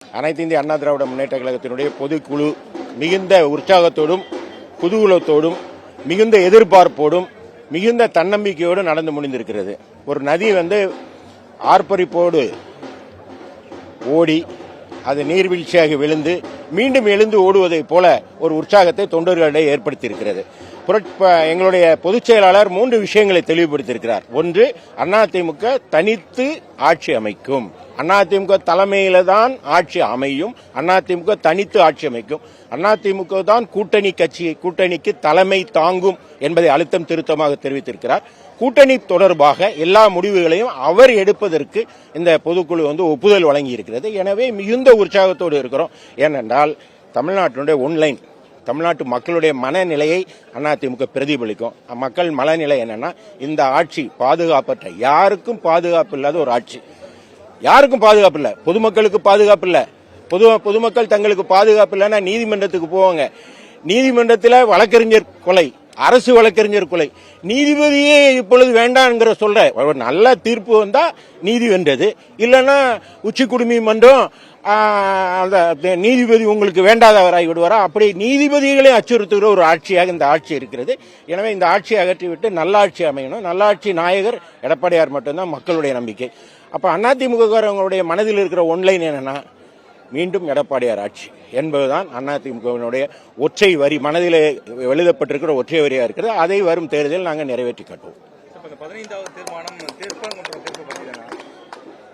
அனைத்து இந்திய அண்ணா திராவிட முன்னேற்ற கழகத்தினுடைய பொதுக்குழு மிகுந்த உற்சாகத்தோடும் குதூகலத்தோடும் மிகுந்த எதிர்பார்ப்போடும் மிகுந்த தன்னம்பிக்கையோடு நடந்து முடிந்திருக்கிறது. ஒரு நதி ஆர்ப்பரிப்போடு ஓடி அது நீர்வீழ்ச்சியாக விழுந்து மீண்டும் எழுந்து ஓடுவதைப் போல ஒரு உற்சாகத்தை தொண்டர்களிடையே ஏற்படுத்தியிருக்கிறது. எங்களுடைய பொதுச் செயலாளர் 3 விஷயங்களை தெளிவுபடுத்தியிருக்கிறார். ஒன்று, அதிமுக தனித்து ஆட்சி அமைக்கும். அதிமுக தலைமையில தான் ஆட்சி அமையும். அதிமுக தனித்து ஆட்சி அமைக்கும். அதிமுக தான் கூட்டணிக்கு தலைமை தாங்கும் என்பதை அழுத்தம் திருத்தமாக தெரிவித்திருக்கிறார். கூட்டணி தொடர்பாக எல்லா முடிவுகளையும் அவர் எடுப்பதற்கு இந்த பொதுக்குழு ஒப்புதல் வழங்கி இருக்கிறது. எனவே மிகுந்த உற்சாகத்தோடு இருக்கிறோம். ஏனென்றால் தமிழ்நாட்டினுடைய ஒன்லைன் தமிழ்நாட்டு மக்களுடைய மனநிலையை அதிமுக பிரதிபலிக்கும். மக்கள் மனநிலை என்னன்னா, இந்த ஆட்சி பாதுகாப்பற்ற, யாருக்கும் பாதுகாப்பு இல்லாத ஒரு ஆட்சி. யாருக்கும் பாதுகாப்பு இல்ல, பொதுமக்களுக்கு பாதுகாப்பு இல்ல. பொதுமக்கள் தங்களுக்கு பாதுகாப்பு இல்லைன்னா நீதிமன்றத்துக்கு போவாங்க. நீதிமன்றத்தில் வழக்கறிஞர் கொலை, அரசு வழக்கறிஞர் கொலை, நீதிபதியே இப்பொழுது வேண்டாம்ங்கிற சொல்ற ஒரு நல்ல தீர்ப்பு வந்தா நீதி வென்றது, இல்லைன்னா உச்சி குடிமை மன்றம் நீதிபதி உங்களுக்கு வேண்டாதவராகி விடுவாரா? அப்படி நீதிபதிகளை அச்சுறுத்துகிற ஒரு ஆட்சியாக இந்த ஆட்சி இருக்கிறது. எனவே இந்த ஆட்சியை அகற்றிவிட்டு நல்லாட்சி அமையணும். நல்லாட்சி நாயகர் எடப்பாடியார் மட்டும்தான் மக்களுடைய நம்பிக்கை. அப்ப அதிமுகவுடைய மனதில் இருக்கிற ஒன்லைன் என்னன்னா, மீண்டும் எடப்பாடியார் ஆட்சி என்பதுதான் அதிமுகவினுடைய ஒற்றை வரி, மனதில் எழுதப்பட்டிருக்கிற ஒற்றை வரியா இருக்கிறது. அதை வரும் தேர்தலில் நாங்கள் நிறைவேற்றி காட்டுவோம்.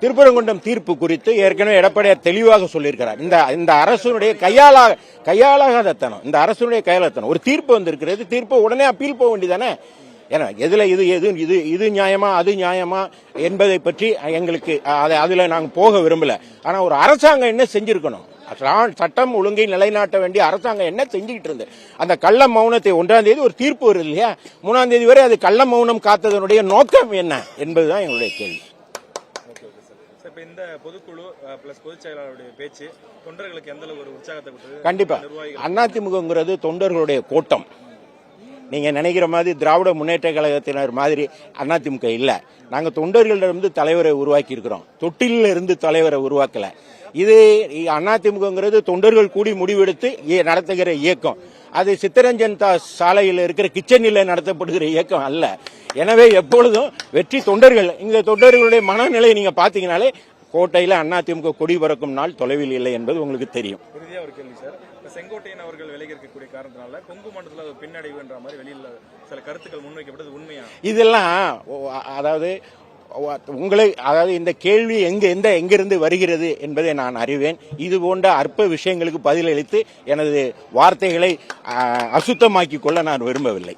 திருப்பரங்குன்றம் தீர்ப்பு குறித்து ஏற்கனவே எடப்பாடியார் தெளிவாக சொல்லியிருக்கிறார். இந்த அரசுடைய கையாளாகத்தனம், இந்த அரசுடைய கையாளத்தனம். ஒரு தீர்ப்பு வந்திருக்கிறது, தீர்ப்பு உடனே அப்பீல் போக வேண்டியதானே? ஏன்னா எதுல இது நியாயமா அது நியாயமா என்பதை பற்றி எங்களுக்கு அதுல நாங்க போக விரும்பல. ஆனா ஒரு அரசாங்கம் என்ன செஞ்சிருக்கணும், சட்டம் ஒழுங்கை நிலைநாட்ட வேண்டிய அரசாங்கம் என்ன செஞ்சுக்கிட்டு இருந்து அந்த கள்ள மௌனத்தை 1ஆம் தேதி ஒரு தீர்ப்பு வருது இல்லையா, 3ஆம் தேதி வரை அது கள்ள மௌனம் காத்ததனுடைய நோக்கம் என்ன என்பதுதான் எங்களுடைய கேள்வி. இந்த பொதுக்குழு பிளஸ் பொதுச் செயலாளருடைய பேச்சு தொண்டர்களுக்கு எந்த அளவு ஒரு உற்சாகத்தை கொடுத்தது? கண்டிப்பா அதிமுகங்கிறது தொண்டர்களுடைய கோட்டம். நீங்க நினைக்கிற மாதிரி திராவிட முன்னேற்ற கழகத்தினர் மாதிரி அதிமுக இல்ல. நாங்க தொண்டர்களிடமிருந்து தலைவரை உருவாக்கி இருக்கிறோம், தொட்டில இருந்து தலைவரை உருவாக்கல. இது அதிமுகங்கிறது தொண்டர்கள் கூடி முடிவெடுத்து நடத்துகிற இயக்கம். அது சித்தரஞ்சன் தாஸ் சாலையில் இருக்கிற கிச்சனில் நடத்தப்படுகிற இயக்கம் அல்ல. எனவே எப்பொழுதும் வெற்றி தொண்டர்கள். இந்த தொண்டர்களுடைய மனநிலை நீங்க பாத்தீங்கன்னாலே கோட்டையில அதிமுக கொடி பறக்கும் நாள் தொலைவில் இல்லை என்பது உங்களுக்கு தெரியும். இறுதியா ஒரு கேள்வி சார், செங்கோட்டையன் அவர்கள் விலகி இருக்கக்கூடிய காரணத்தினால கொங்கு மண்டலத்தில் பின்னடைவு என்ற மாதிரி வெளியில் சில கருத்துக்கள் முன்வைக்கப்பட்டது உண்மையா? இதெல்லாம் இந்த கேள்வி எங்கிருந்து வருகிறது என்பதை நான் அறிவேன். இது போன்ற அற்ப விஷயங்களுக்கு பதிலளித்து எனது வார்த்தைகளை அசுத்தமாக்கிக் கொள்ள நான் விரும்பவில்லை.